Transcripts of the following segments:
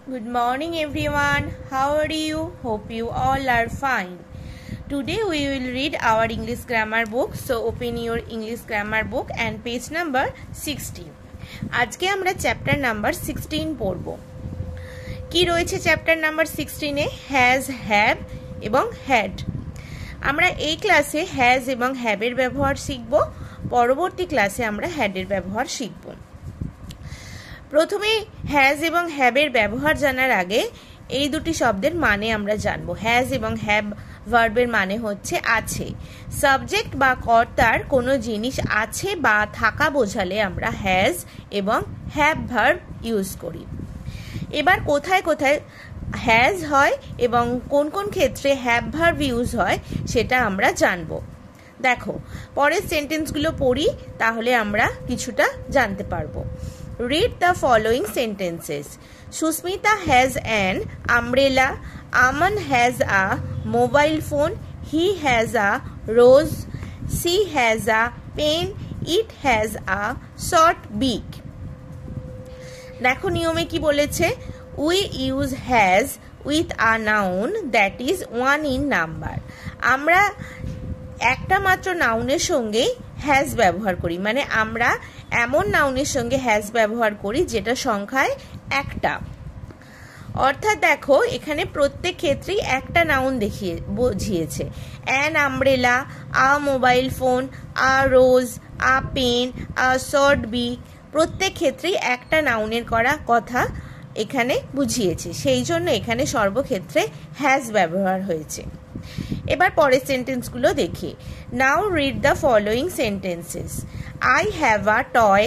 Good morning everyone. How are you? Hope you all are fine. Today we will read our English grammar book. So open your English grammar book and page number 16. আজকে আমরা chapter number 16 পড়ব। কি রয়েছে chapter number 16 A? Has, have এবং had. আমরা এই ক্লাসে has এবং হ্যাভের ব্যবহার শিখব। পরবর্তী ক্লাসে আমরা হ্যাডের ব্যবহার শিখব। প্রথমে হ্যাজ এবং হ্যাভের ব্যবহার জানার আগে এই দুটি শব্দের মানে আমরা জানব। হ্যাজ এবং হ্যাভ ভার্বের মানে হচ্ছে আছে। সাবজেক্ট বা কর্তার কোনো জিনিস আছে বা থাকা বোঝালে আমরা হ্যাজ এবং হ্যাভ ভার্ব ইউজ করি। এবার কোথায় কোথায় হ্যাজ হয় এবং কোন কোন ক্ষেত্রে হ্যাভ ভার্ব ইউজ হয় সেটা আমরা জানব। দেখো, পরের সেন্টেন্সগুলো পড়ি, তাহলে আমরা কিছুটা জানতে পারবো। Read the following sentences. Susmita has an umbrella. Aman has a mobile phone. He has a rose. She has a pen. It has a short beak. দেখো নিয়মে কি বলেছে? We use has with a noun that is one in number. আমরা একটা মাত্র নাউনের সঙ্গে has ব্যবহার করি, মানে আমরা এমন নাউনের সঙ্গে হ্যাজ ব্যবহার করি যেটা সংখ্যায় একটা। অর্থাৎ দেখো, এখানে প্রত্যেক ক্ষেত্রেই একটা নাউন বুঝিয়েছে। An umbrella, a mobile phone, a rose, a pen, a short beak, প্রত্যেক ক্ষেত্রেই একটা নাউনের করা কথা এখানে বুঝিয়েছে। সেই জন্য এখানে সর্বক্ষেত্রে হ্যাজ ব্যবহার হয়েছে। এবার পরের সেন্টেন্সগুলো দেখি। Now read the following sentences. I have a toy.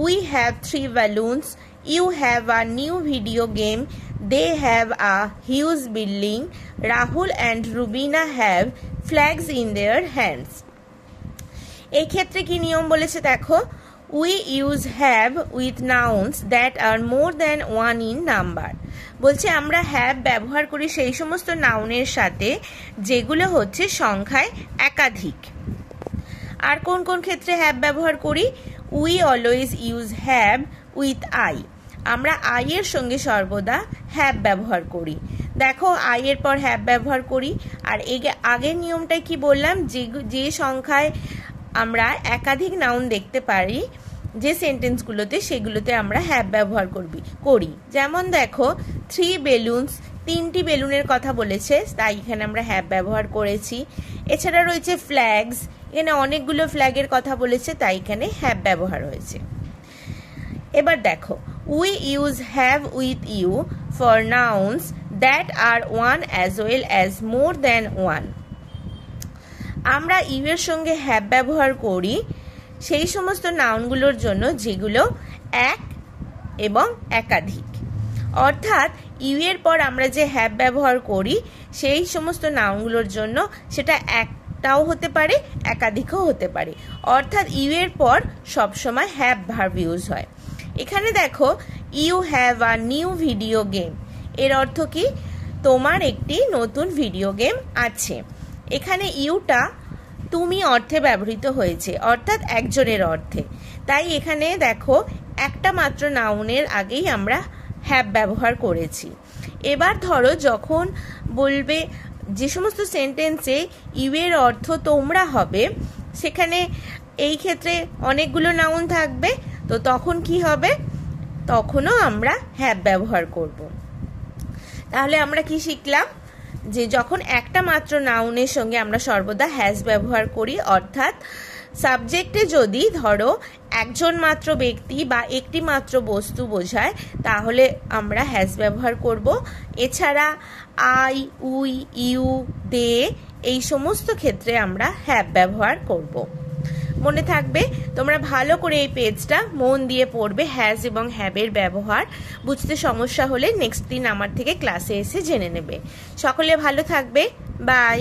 We have 3 balloons. You have a new video game. They have a huge building. Rahul and Rubina have flags in their hands. এই ক্ষেত্রে কি নিয়ম বলেছে দেখো? We use have with nouns that are more than one in number. বলছে আমরা have ব্যবহার করি সেই সমস্ত নাউনের সাথে যেগুলো হচ্ছে সংখ্যায় একাধিক। আর কোন কোন ক্ষেত্রে হ্যাভ ব্যবহার করি? We always use have with I. আমরা আই এর সঙ্গে সর্বদা হ্যাভ ব্যবহার করি। দেখো, আই এর পর হ্যাভ ব্যবহার করি। আর আগের নিয়মটাই কি বললাম? যে সংখ্যায় আমরা একাধিক নাউন দেখতে পারি যে সেন্টেন্সগুলোতে, সেগুলোতে আমরা হ্যাভ ব্যবহার করি। যেমন দেখো, 3 বেলুনস, 3টি বেলুনের কথা বলেছে, তাই এখানে আমরা হ্যাভ ব্যবহার করেছি। এছাড়া রয়েছে ফ্ল্যাগস, এখানে অনেকগুলো ফ্ল্যাগের কথা বলেছে, তাই এখানে হ্যাভ ব্যবহার হয়েছে। এবার দেখো, we use have with you for nouns that are one as well as more than one. আমরা ইউ এর সঙ্গে হ্যাভ ব্যবহার করি সেই সমস্ত নাউনগুলোর জন্য যেগুলো এক এবং একাধিক। অর্থাৎ ইউ এর পর আমরা যে হ্যাভ ব্যবহার করি সেই সমস্ত নাউনগুলোর জন্য সেটা একটাও হতে পারে, একাধিকও হতে পারে। অর্থাৎ ইউ এর পর সবসময় হ্যাভ ভার্ব ইউজ হয়। এখানে দেখো, you have a new video game, এর অর্থ কি? তোমার একটি নতুন ভিডিও গেম আছে। এখানে ইউটা তুমি অর্থে ব্যবহৃত হয়েছে, অর্থাৎ একজনের অর্থে। তাই এখানে দেখো, একটা মাত্র নাউনের আগেই আমরা হ্যাভ ব্যবহার করেছি। এবার ধরো, যখন বলবে যে সমস্ত সেন্টেন্সে ইউ এর অর্থ তোমরা হবে, সেখানে এই ক্ষেত্রে অনেকগুলো নাউন থাকবে, তো তখন কি হবে? তখনও আমরা হ্যাভ ব্যবহার করব। তাহলে আমরা কি শিখলাম? যে যখন একটা মাত্র নাউনের সঙ্গে আমরা সর্বদা হ্যাজ ব্যবহার করি, অর্থাৎ সাবজেক্টে যদি ধরো একজন মাত্র ব্যক্তি বা একটি মাত্র বস্তু বোঝায়, তাহলে আমরা হ্যাজ ব্যবহার করব। এছাড়া আই, উই, ইউ, দে, এই সমস্ত ক্ষেত্রে আমরা হ্যাভ ব্যবহার করব। মনে থাকবে, তোমরা ভালো করে এই পেজটা মন দিয়ে পড়বে। হ্যাজ এবং হ্যাভের ব্যবহার বুঝতে সমস্যা হলে নেক্সট দিন আমার থেকে ক্লাসে এসে জেনে নেবে। সকলে ভালো থাকবে। বাই।